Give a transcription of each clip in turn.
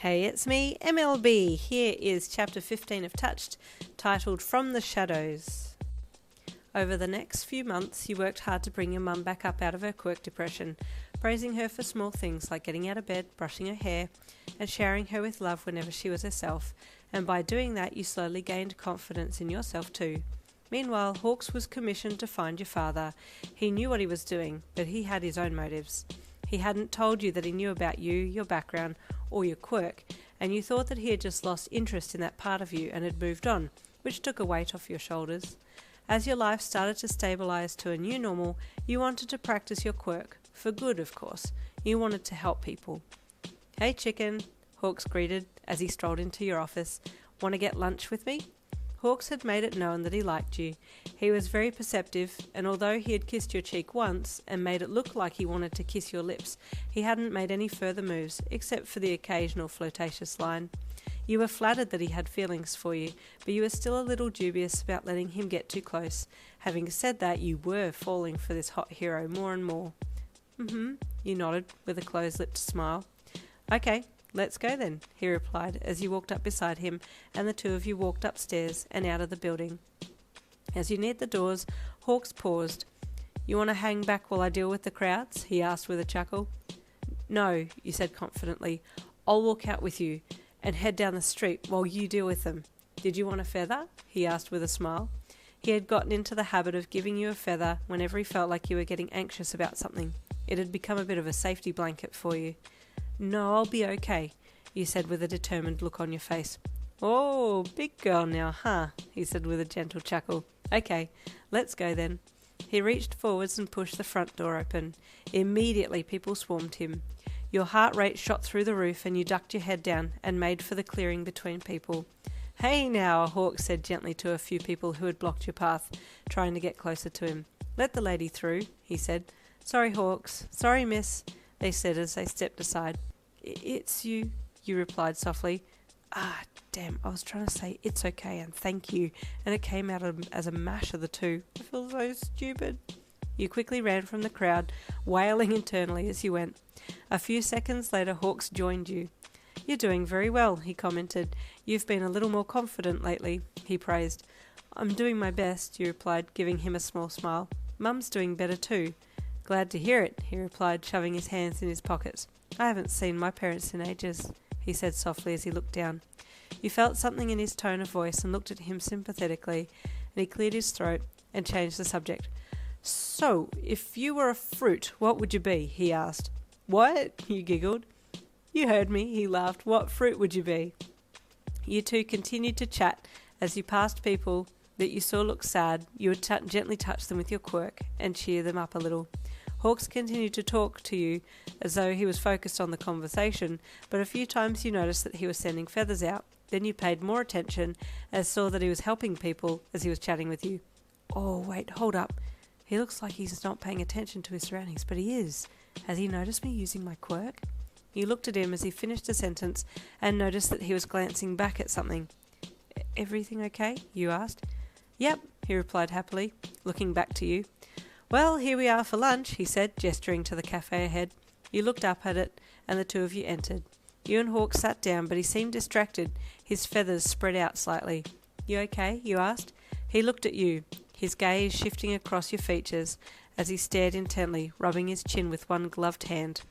Hey, it's me, MLB. Here is chapter 15 of Touched, titled From the Shadows. Over the next few months, you worked hard to bring your mum back up out of her quirk depression, praising her for small things like getting out of bed, brushing her hair, and showering her with love whenever she was herself, and by doing that you slowly gained confidence in yourself too. Meanwhile, Hawks was commissioned to find your father. He knew what he was doing, but he had his own motives. He hadn't told you that he knew about you, your background, or your quirk, and you thought that he had just lost interest in that part of you and had moved on, which took a weight off your shoulders. As your life started to stabilise to a new normal, you wanted to practice your quirk, for good of course. You wanted to help people. "Hey chicken," Hawks greeted as he strolled into your office. "Want to get lunch with me?" Hawks had made it known that he liked you. He was very perceptive, and although he had kissed your cheek once and made it look like he wanted to kiss your lips, he hadn't made any further moves, except for the occasional flirtatious line. You were flattered that he had feelings for you, but you were still a little dubious about letting him get too close. Having said that, you were falling for this hot hero more and more. You nodded with a closed-lipped smile. "Okay. Let's go then," he replied as you walked up beside him, and the two of you walked upstairs and out of the building. As you neared the doors, Hawks paused. "You want to hang back while I deal with the crowds?" he asked with a chuckle. "No," you said confidently. "I'll walk out with you and head down the street while you deal with them." "Did you want a feather?" he asked with a smile. He had gotten into the habit of giving you a feather whenever he felt like you were getting anxious about something. It had become a bit of a safety blanket for you. "No, I'll be okay," you said with a determined look on your face. "Oh, big girl now, huh?" he said with a gentle chuckle. "Okay, let's go then." He reached forwards and pushed the front door open. Immediately people swarmed him. Your heart rate shot through the roof and you ducked your head down and made for the clearing between people. "Hey now," Hawks said gently to a few people who had blocked your path, trying to get closer to him. "Let the lady through," he said. "Sorry, Hawks. Sorry, miss," they said as they stepped aside. "It's you," you replied softly. Damn, I was trying to say "it's okay" and "thank you," and it came out as a mash of the two. I feel so stupid. You quickly ran from the crowd, wailing internally as you went. A few seconds later, Hawks joined you. "You're doing very well," he commented. "You've been a little more confident lately," he praised. "I'm doing my best," you replied, giving him a small smile. "Mum's doing better too." "Glad to hear it," he replied, shoving his hands in his pockets. "I haven't seen my parents in ages," he said softly as he looked down. You felt something in his tone of voice and looked at him sympathetically, and he cleared his throat and changed the subject. "So, if you were a fruit, what would you be?" he asked. "What?" you giggled. "You heard me," he laughed. "What fruit would you be?" You two continued to chat. As you passed people that you saw look sad, you would gently touch them with your quirk and cheer them up a little. Hawks continued to talk to you as though he was focused on the conversation, but a few times you noticed that he was sending feathers out. Then you paid more attention and saw that he was helping people as he was chatting with you. "Oh, wait, hold up. He looks like he's not paying attention to his surroundings, but he is. Has he noticed me using my quirk?" You looked at him as he finished a sentence and noticed that he was glancing back at something. "Everything okay?" you asked. "Yep," he replied happily, looking back to you. "Well, here we are for lunch," he said, gesturing to the cafe ahead. You looked up at it, and the two of you entered. You and Hawk sat down, but he seemed distracted, his feathers spread out slightly. "You okay?" you asked. He looked at you, his gaze shifting across your features as he stared intently, rubbing his chin with one gloved hand.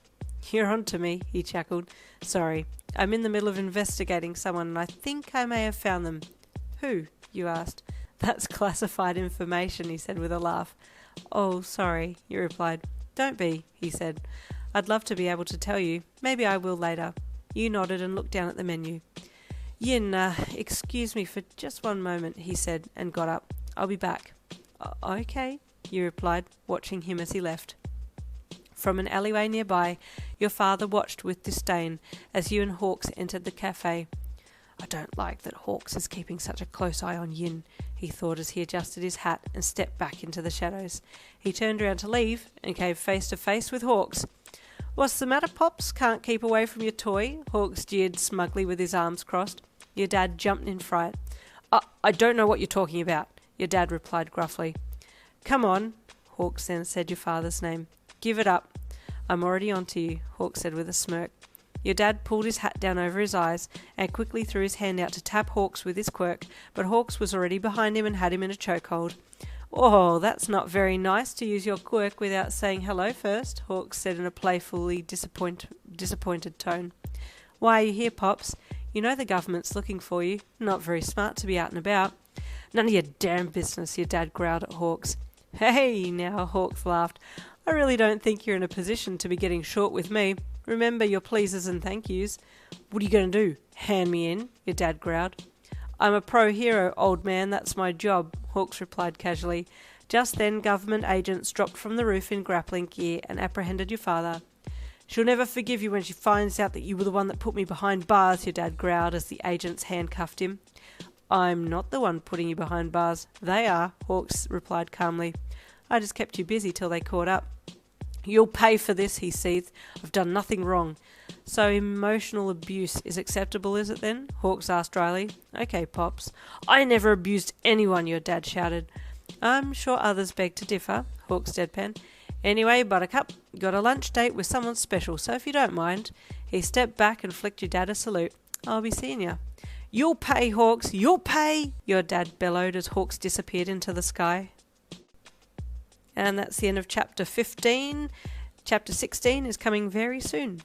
"You're on to me," he chuckled. "Sorry, I'm in the middle of investigating someone, and I think I may have found them." "Who?" you asked. "That's classified information," he said with a laugh. "Oh, sorry," you replied. "Don't be," he said. "I'd love to be able to tell you. Maybe I will later." You nodded and looked down at the menu. "Yin, excuse me for just one moment," he said, and got up. "I'll be back." "Okay," you replied, watching him as he left. From an alleyway nearby, your father watched with disdain as you and Hawks entered the cafe. "I don't like that Hawks is keeping such a close eye on Yin," he thought as he adjusted his hat and stepped back into the shadows. He turned around to leave and came face to face with Hawks. "What's the matter, Pops? Can't keep away from your toy?" Hawks jeered smugly with his arms crossed. Your dad jumped in fright. I don't know what you're talking about," your dad replied gruffly. "Come on," Hawks then said your father's name. "Give it up." "I'm already on to you," Hawks said with a smirk. Your dad pulled his hat down over his eyes and quickly threw his hand out to tap Hawks with his quirk, but Hawks was already behind him and had him in a chokehold. "Oh, that's not very nice to use your quirk without saying hello first," Hawks said in a playfully disappointed tone. "Why are you here, Pops? You know the government's looking for you. Not very smart to be out and about." "None of your damn business," your dad growled at Hawks. "Hey, now," Hawks laughed. "I really don't think you're in a position to be getting short with me. Remember your pleases and thank yous." "What are you going to do? Hand me in?" your dad growled. "I'm a pro-hero, old man. That's my job," Hawks replied casually. Just then, government agents dropped from the roof in grappling gear and apprehended your father. "She'll never forgive you when she finds out that you were the one that put me behind bars," your dad growled as the agents handcuffed him. "I'm not the one putting you behind bars. They are," Hawks replied calmly. "I just kept you busy till they caught up." "You'll pay for this," he seethed. "I've done nothing wrong." "So emotional abuse is acceptable, is it then?" Hawks asked dryly. "Okay, Pops." "I never abused anyone," your dad shouted. "I'm sure others beg to differ," Hawks deadpan. "Anyway, Buttercup, got a lunch date with someone special, so if you don't mind." He stepped back and flicked your dad a salute. "I'll be seeing you." "You'll pay, Hawks, you'll pay!" your dad bellowed as Hawks disappeared into the sky. And that's the end of chapter 15. Chapter 16 is coming very soon.